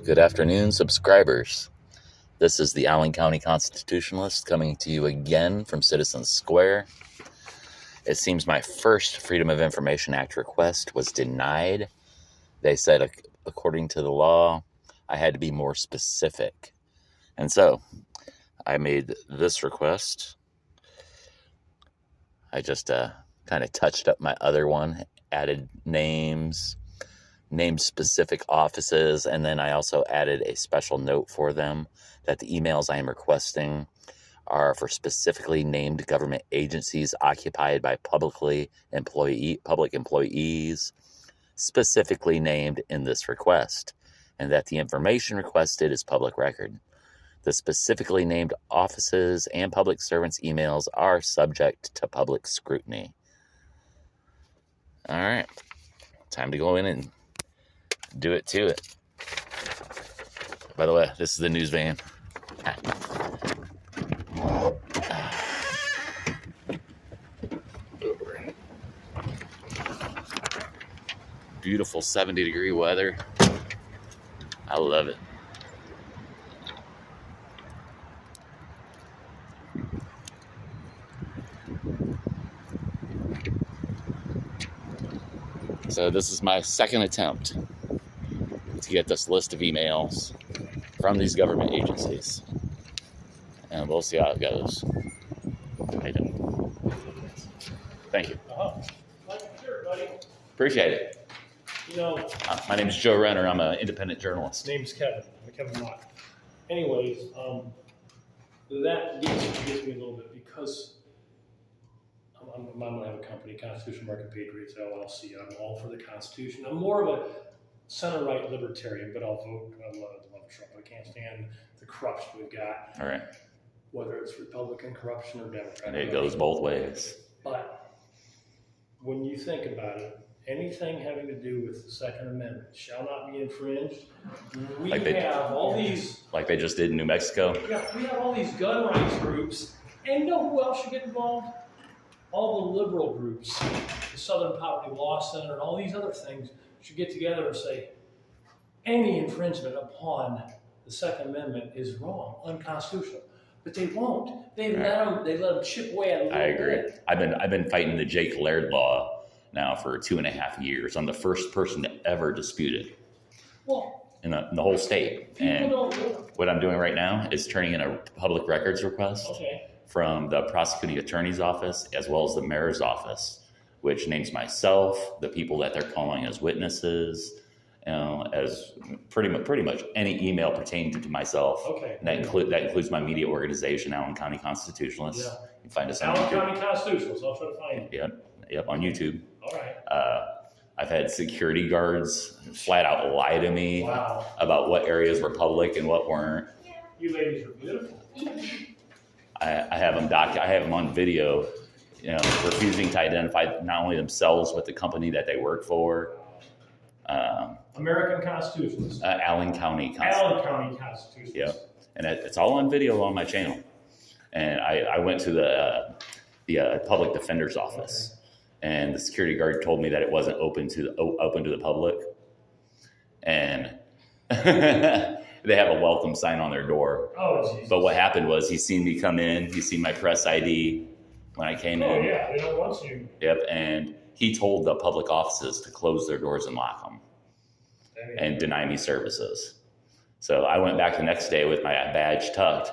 Good afternoon, subscribers. This is the Allen County Constitutionalist coming to you again from Citizens Square. It seems my first Freedom of Information Act request was denied. They said, according to the law, I had to be more specific. And so I made this request. I just kind of touched up my other one, added names, named specific offices, and then I also added a special note for them that the emails I am requesting are for specifically named government agencies occupied by public employees, specifically named in this request, and that the information requested is public record. The specifically named offices and public servants' emails are subject to public scrutiny. All right, time to go in and do it to it. By the way, this is the news van. Beautiful 70-degree weather. I love it. So this is my second attempt to get this list of emails from these government agencies. And we'll see how it goes. Thank you. Sure, buddy. Appreciate it. You know, My name is Joe Renner. I'm an independent journalist. name's Kevin. I'm Kevin Mott. Anyways, that gets me a little bit because I'm going to have a company, Constitution Market Patriots LLC. I'm all for the Constitution. I'm more of a center-right libertarian, but I'll vote. I love Trump. I can't stand the corruption we've got. All right. Whether it's Republican corruption or Democrat. It goes both ways. But when you think about it, anything having to do with the Second Amendment shall not be infringed. We have all these... Like they just did in New Mexico? Yeah, we have all these gun rights groups. And you know who else should get involved? All the liberal groups, the Southern Poverty Law Center, and all these other things should get together and say, any infringement upon the Second Amendment is wrong, unconstitutional. But they won't. They let them chip away at it a little bit. I agree. I've been fighting the Jake Laird law now for 2.5 years. I'm the first person to ever dispute it. Well, in the whole state. And what I'm doing right now is turning in a public records request from the prosecuting attorney's office as well as the mayor's office, which names myself, the people that they're calling as witnesses, as pretty much any email pertaining to myself. Okay. And that includes my media organization, Allen County Constitutionalists. Yeah. You can find us on Allen YouTube. County Constitutionalists. I'll try to find you. Yep, on YouTube. All right. I've had security guards flat out lie to me about what areas were public and what weren't. You ladies are beautiful. I have them on video, refusing to identify not only themselves but the company that they work for. American Constitutionalists. Allen County Constitutionalists. Allen County Constitutionalists. Yep, and it's all on video on my channel. And I went to the public defender's office, and the security guard told me that it wasn't open to the public, and they have a welcome sign on their door. Oh, Jesus. But what happened was he seen me come in. He seen my press ID when I came in. Oh, yeah. They don't want you. Yep. And he told the public offices to close their doors and lock them and deny me services. So I went back the next day with my badge tucked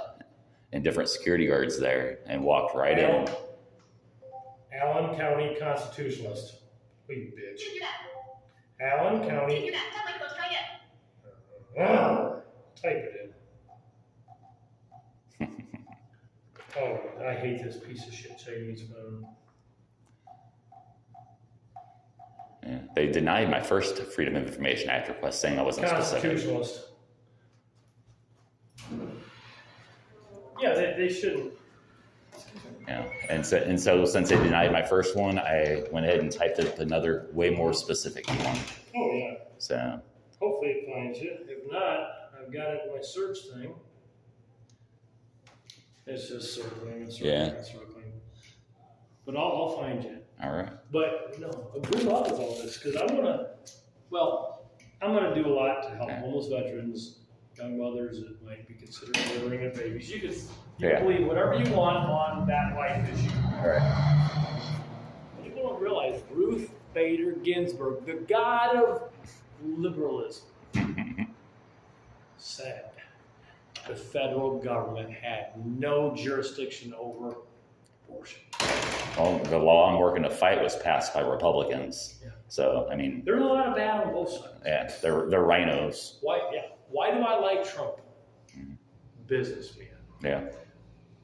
and different security guards there and walked right in. Allen County Constitutionalist. Oh, you bitch. Allen County. Type it in. Oh, I hate this piece of shit Chinese phone. Yeah, they denied my first Freedom of Information Act request, saying I wasn't specific. Constitutionalist. Yeah, they shouldn't. Yeah, and so since they denied my first one, I went ahead and typed up another way more specific one. Oh yeah. So hopefully it finds you. If not, I've got it in my search thing. It's just circling. But I'll find you. All right. But good luck with all this, because I'm gonna do a lot to help homeless veterans, young mothers that might be considering delivering babies. You Yeah. can believe whatever you want on that life issue. All right. People don't realize Ruth Bader Ginsburg, the god of liberalism, said the federal government had no jurisdiction over abortion. Well, the law I'm working to fight was passed by Republicans. Yeah. So, I mean, There's a lot of bad on both sides. yeah, they're rhinos. Why do I like Trump? Businessman. Yeah.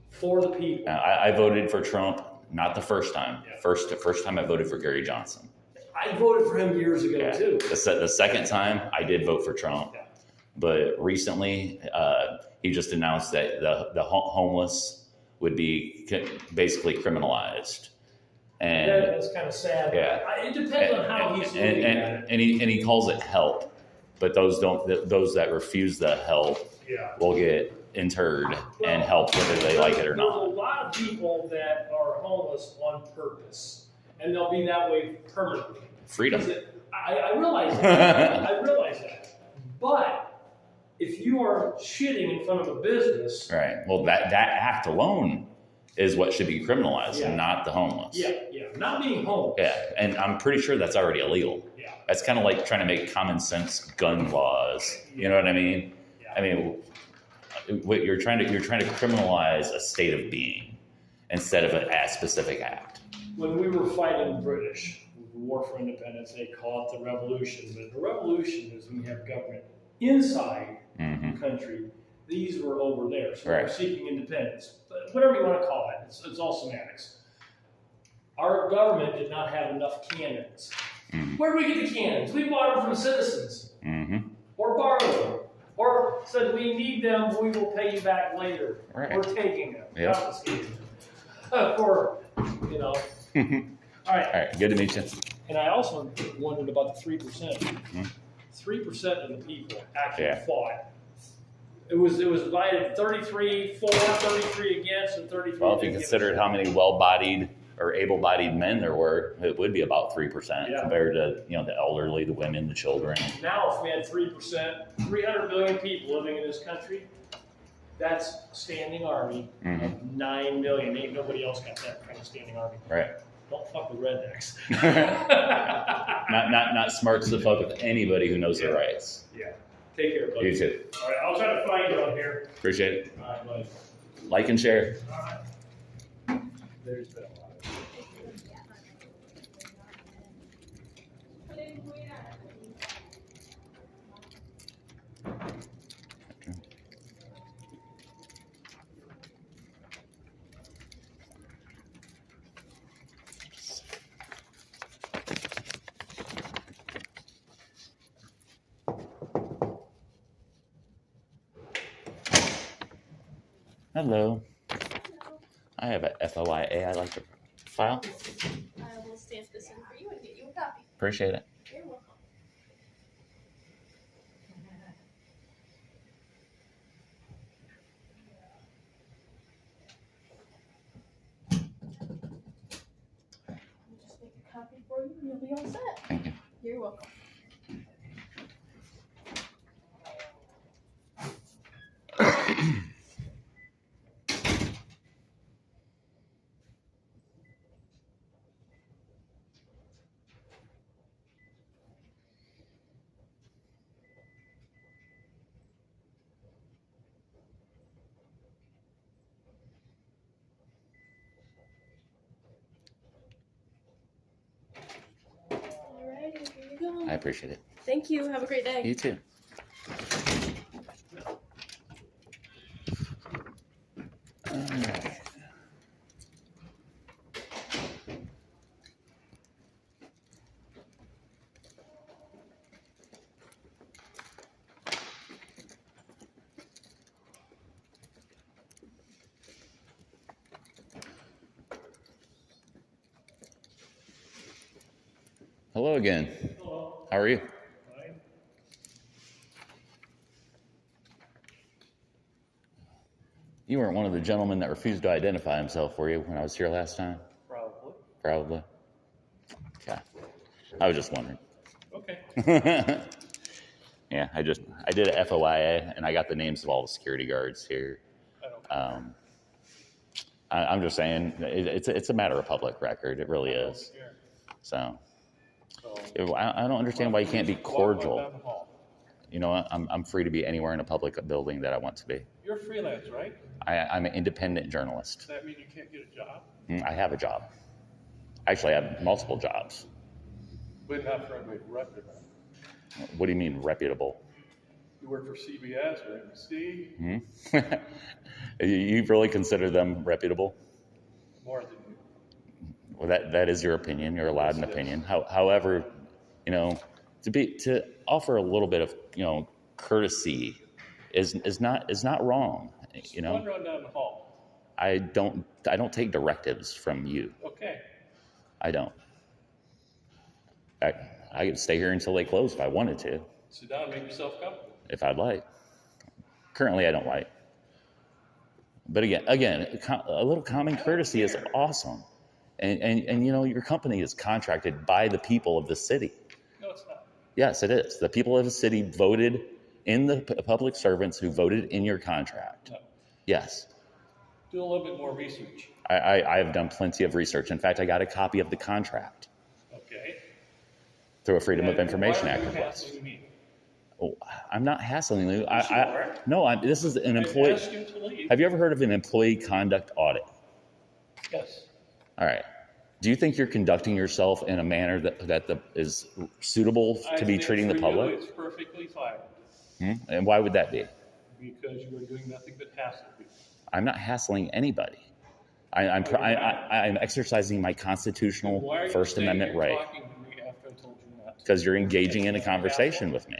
For the people. I voted for Trump, not the first time. Yeah. First time I voted for Gary Johnson. I voted for him years ago, Yeah. too. The second time, I did vote for Trump. Yeah. But recently, he just announced that the homeless would be basically criminalized. And That's kind of sad. Yeah. It depends on how he's looking at it. and he calls it help, but those that refuse the help Yeah. will get interred and helped whether they like it or There's not. a lot of people that are homeless on purpose, and they'll be that way permanently. Freedom. I realize that. I realize that. But if you are shitting in front of a business, Right. Well, that act alone is what should be criminalized, Yeah. and not the homeless. yeah, not being homeless. Yeah, and I'm pretty sure that's already illegal. Yeah. That's kind of like trying to make common sense gun laws. You know what I mean? Yeah. I mean, what you're trying to criminalize a state of being instead of a specific act. When we were fighting the British, the War for Independence, they call it the revolution. But the revolution is when you have government inside Mm-hmm. the country. These were over there, so Right. we're seeking independence. But whatever you want to call it, it's all semantics. Our government did not have enough cannons. Mm-hmm. Where do we get the cannons? We bought them from citizens, Mm-hmm. or borrowed them, or said we need them. We will pay you back later. Right. We're taking them, Yep. confiscating them. For All right. All right. Good to meet you. And I also wondered about the 3%. Mhm. 3% of the people actually Yeah. fought. It was divided 33 for, 33 against, and 33 Well, if you against. considered how many well-bodied or able-bodied men there were, it would be about 3% Yeah. compared to the elderly, the women, the children. Now, if we had 3%, 300 million people living in this country, that's a standing army Mm-hmm. of 9 million. Ain't nobody else got that kind of standing army. Right. Don't fuck with rednecks. Not smart to fuck with anybody who knows their rights. Yeah. Take care, buddy. You too. All right, I'll try to find you on here. Appreciate it. All right, buddy. Like and share. All right. There's been a lot of Hello. I have a FOIA I'd like to file. I will stamp this in for you and get you a copy. Appreciate it. You're welcome. I'll just make a copy for you and you'll be all set. Thank you. You're welcome. Alrighty, here you go. I appreciate it. Thank you. Have a great day. You too. Alright. Hello again. Hello. How are you? Fine. You weren't one of the gentlemen that refused to identify himself, were you, when I was here last time? Probably. Yeah, I did a FOIA and I got the names of all the security guards here. I don't care. I'm just saying it's a matter of public record. It really is. Here. So So, I don't understand why you can't be walk down cordial. the hall. You know what? I'm free to be anywhere in a public building that I want to be. You're freelance, right? I'm an independent journalist. Does that mean you can't get a job? I have a job. Actually, I have multiple jobs. But not for anybody reputable. What do you mean reputable? You work for CBS or NBC, You really consider them reputable? more than you. Well, that is your opinion. You're allowed an opinion. However, you know, to offer a little bit of, you know, courtesy is not wrong. You know, One run down the hall. I don't take directives from you. Okay. I don't. I could stay here until they close if I wanted to, Sit down and make yourself comfortable. if I'd like. Currently, I don't like. But again, a little common courtesy is awesome. And you know, your company is contracted by the people of the city. No, it's not. Yes, it is. The people of the city voted in the public servants who voted in your contract. No. Yes. Do a little bit more research. I have done plenty of research. In fact, I got a copy of the contract Okay. through a Freedom of And Information why are Act you request. hassling me? Oh, I'm not hassling you. Yes, you are. No, this is an I employee. asked you to leave. Have you ever heard of an employee conduct audit? Yes. All right. Do you think you're conducting yourself in a manner that is suitable to be treating the public? It's perfectly fine And why would that be? because you are doing nothing but hassle people. I'm not hassling anybody. I'm exercising my constitutional Why are you First staying Amendment here right talking to me after I told you not to? because you're engaging in a conversation with me.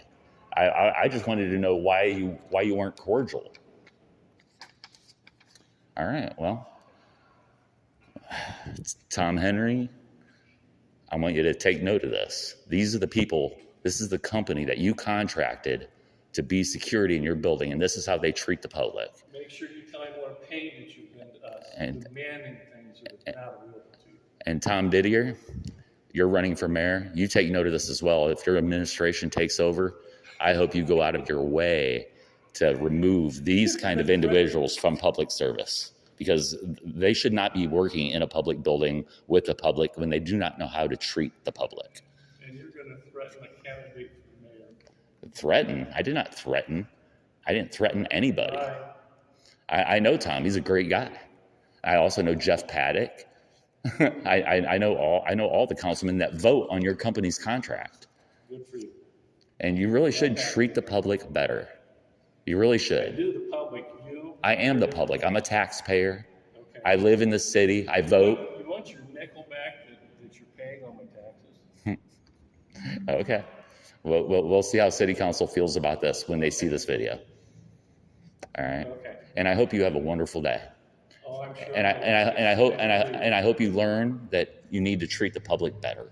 I just wanted to know why you weren't cordial. All right. Well, Tom Henry, I want you to take note of this. These are the people. This is the company that you contracted to be security in your building, and this is how they treat the public. Make sure you tell him what a pain that you've been to us. And- Demanding things that it's not available to you. And Tom Didier, you're running for mayor. You take note of this as well. If your administration takes over, I hope you go out of your way to remove these kind of individuals from public service, because they should not be working in a public building with the public when they do not know how to treat the public. And you're going to threaten a candidate for mayor. Threaten? I did not threaten. I didn't threaten anybody. Why? I know Tom. He's a great guy. I also know Jeff Paddock. I know all the councilmen that vote on your company's contract. Good for you. And you really should treat the public better. You really I should. do the public. You. I am the public. I'm a taxpayer. Okay. I live in the city. I vote. You want your nickel back that you're paying on my taxes? Okay. We'll see how city council feels about this when they see this video. All right. Okay. And I hope you have a wonderful day. Oh, I'm sure. And I hope you learn that you need to treat the public better.